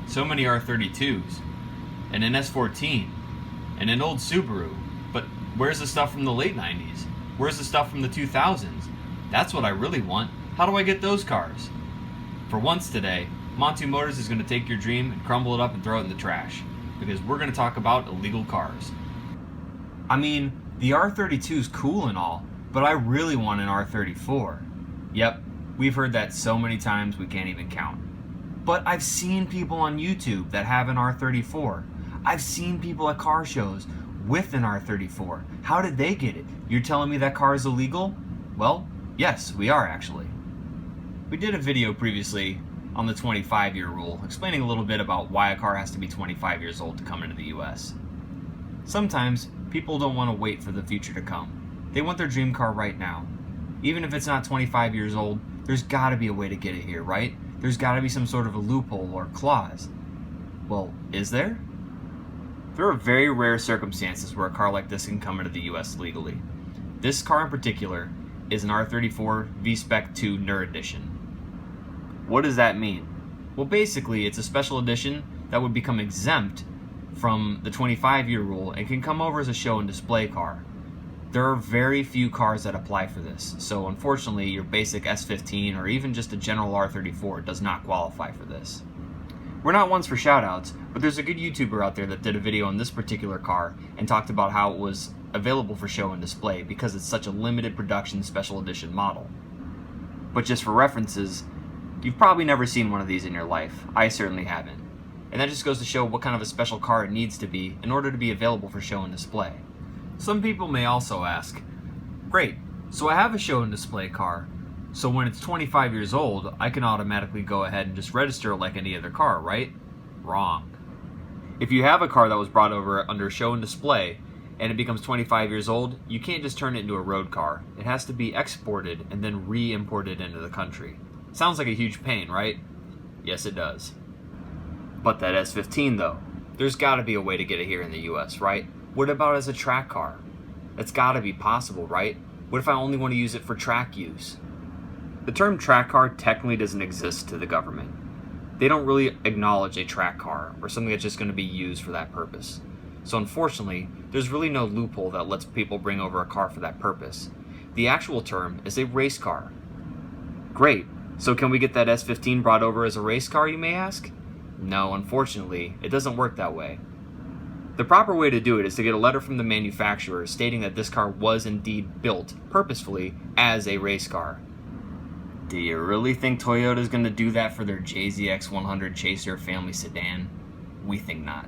So many R32s, and an S14, and an old Subaru. But where's the stuff from the late 90s? Where's the stuff from the 2000s? That's what I really want. How do I get those cars? For once today, Montu Motors is going to take your dream and crumble it up and throw it in the trash, because we're going to talk about illegal cars. I mean, the R32 is cool and all, but I really want an R34. Yep, we've heard that so many times we can't even count. But I've seen people on YouTube that have an R34. I've seen people at car shows with an R34. How did they get it? You're telling me that car is illegal? Well, yes, we are actually. We did a video previously on the 25-year rule, explaining a little bit about why a car has to be 25 years old to come into the US. Sometimes people don't want to wait for the future to come. They want their dream car right now. Even if it's not 25 years old, there's got to be a way to get it here, right? There's got to be some sort of a loophole or clause. Well, is there? There are very rare circumstances where a car like this can come into the US legally. This car in particular is an R34 V-Spec 2 NER Edition. What does that mean? Well, basically, it's a special edition that would become exempt from the 25-year rule and can come over as a show and display car. There are very few cars that apply for this, so unfortunately your basic S15 or even just a general R34 does not qualify for this. We're not ones for shoutouts, but there's a good YouTuber out there that did a video on this particular car and talked about how it was available for show and display because it's such a limited production special edition model. But just for references, you've probably never seen one of these in your life. I certainly haven't. And that just goes to show what kind of a special car it needs to be in order to be available for show and display. Some people may also ask, great, so I have a show and display car, so when it's 25 years old, I can automatically go ahead and just register it like any other car, right? Wrong. If you have a car that was brought over under show and display, and it becomes 25 years old, you can't just turn it into a road car. It has to be exported and then re-imported into the country. Sounds like a huge pain, right? Yes, it does. But that S15 though, there's gotta be a way to get it here in the US, right? What about as a track car? That's gotta be possible, right? What if I only want to use it for track use? The term track car technically doesn't exist to the government. They don't really acknowledge a track car or something that's just going to be used for that purpose. So unfortunately, there's really no loophole that lets people bring over a car for that purpose. The actual term is a race car. Great, so can we get that S15 brought over as a race car, you may ask? No, unfortunately, it doesn't work that way. The proper way to do it is to get a letter from the manufacturer stating that this car was indeed built purposefully as a race car. Do you really think Toyota is going to do that for their JZX100 Chaser family sedan? We think not.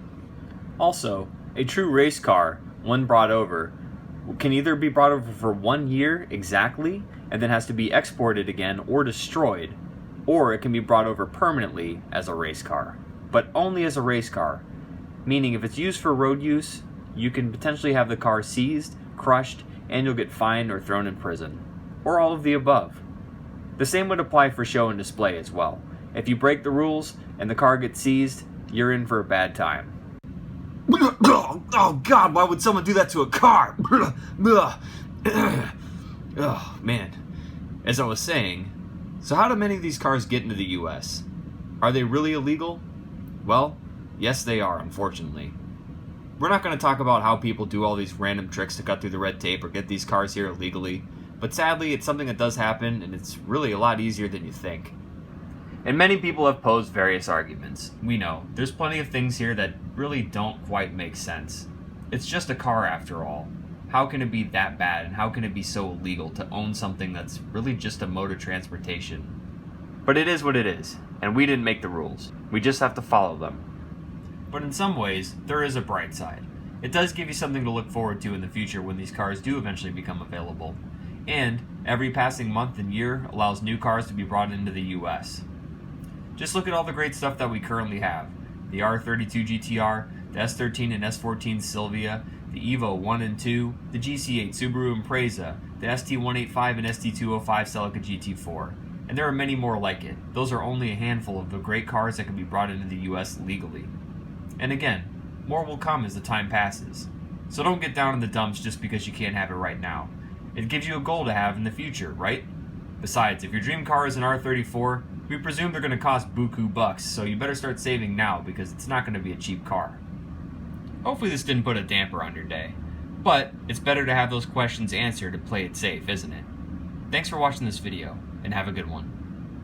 Also, a true race car, when brought over, can either be brought over for 1 year exactly, and then has to be exported again or destroyed, or it can be brought over permanently as a race car, but only as a race car, meaning if it's used for road use, you can potentially have the car seized, crushed, and you'll get fined or thrown in prison, or all of the above. The same would apply for show and display as well. If you break the rules and the car gets seized, you're in for a bad time. Oh God, why would someone do that to a car? Oh man. As I was saying, so how do many of these cars get into the US? Are they really illegal? Well, yes they are, unfortunately. We're not going to talk about how people do all these random tricks to cut through the red tape or get these cars here illegally. But sadly, it's something that does happen, and it's really a lot easier than you think. And many people have posed various arguments. We know, there's plenty of things here that really don't quite make sense. It's just a car after all. How can it be that bad, and how can it be so illegal to own something that's really just a mode of transportation? But it is what it is, and we didn't make the rules. We just have to follow them. But in some ways, there is a bright side. It does give you something to look forward to in the future when these cars do eventually become available. And every passing month and year allows new cars to be brought into the US. Just look at all the great stuff that we currently have. The R32 GTR, the S13 and S14 Silvia, the Evo 1 and 2, the GC8 Subaru Impreza, the ST185 and ST205 Celica GT4, and there are many more like it. Those are only a handful of the great cars that can be brought into the US legally. And again, more will come as the time passes. So don't get down in the dumps just because you can't have it right now. It gives you a goal to have in the future, right? Besides, if your dream car is an R34, We presume they're going to cost buku bucks, so you better start saving now because it's not going to be a cheap car. Hopefully this didn't put a damper on your day, but it's better to have those questions answered and play it safe, isn't it? Thanks for watching this video, and have a good one.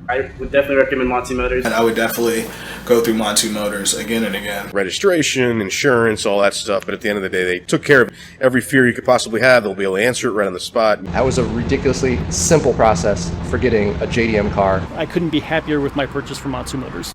I would definitely recommend Montu Motors. And I would definitely go through Montu Motors again and again. Registration, insurance, all that stuff. But at the end of the day, they took care of every fear you could possibly have. They'll be able to answer it right on the spot. That was a ridiculously simple process for getting a JDM car. I couldn't be happier with my purchase from Montu Motors.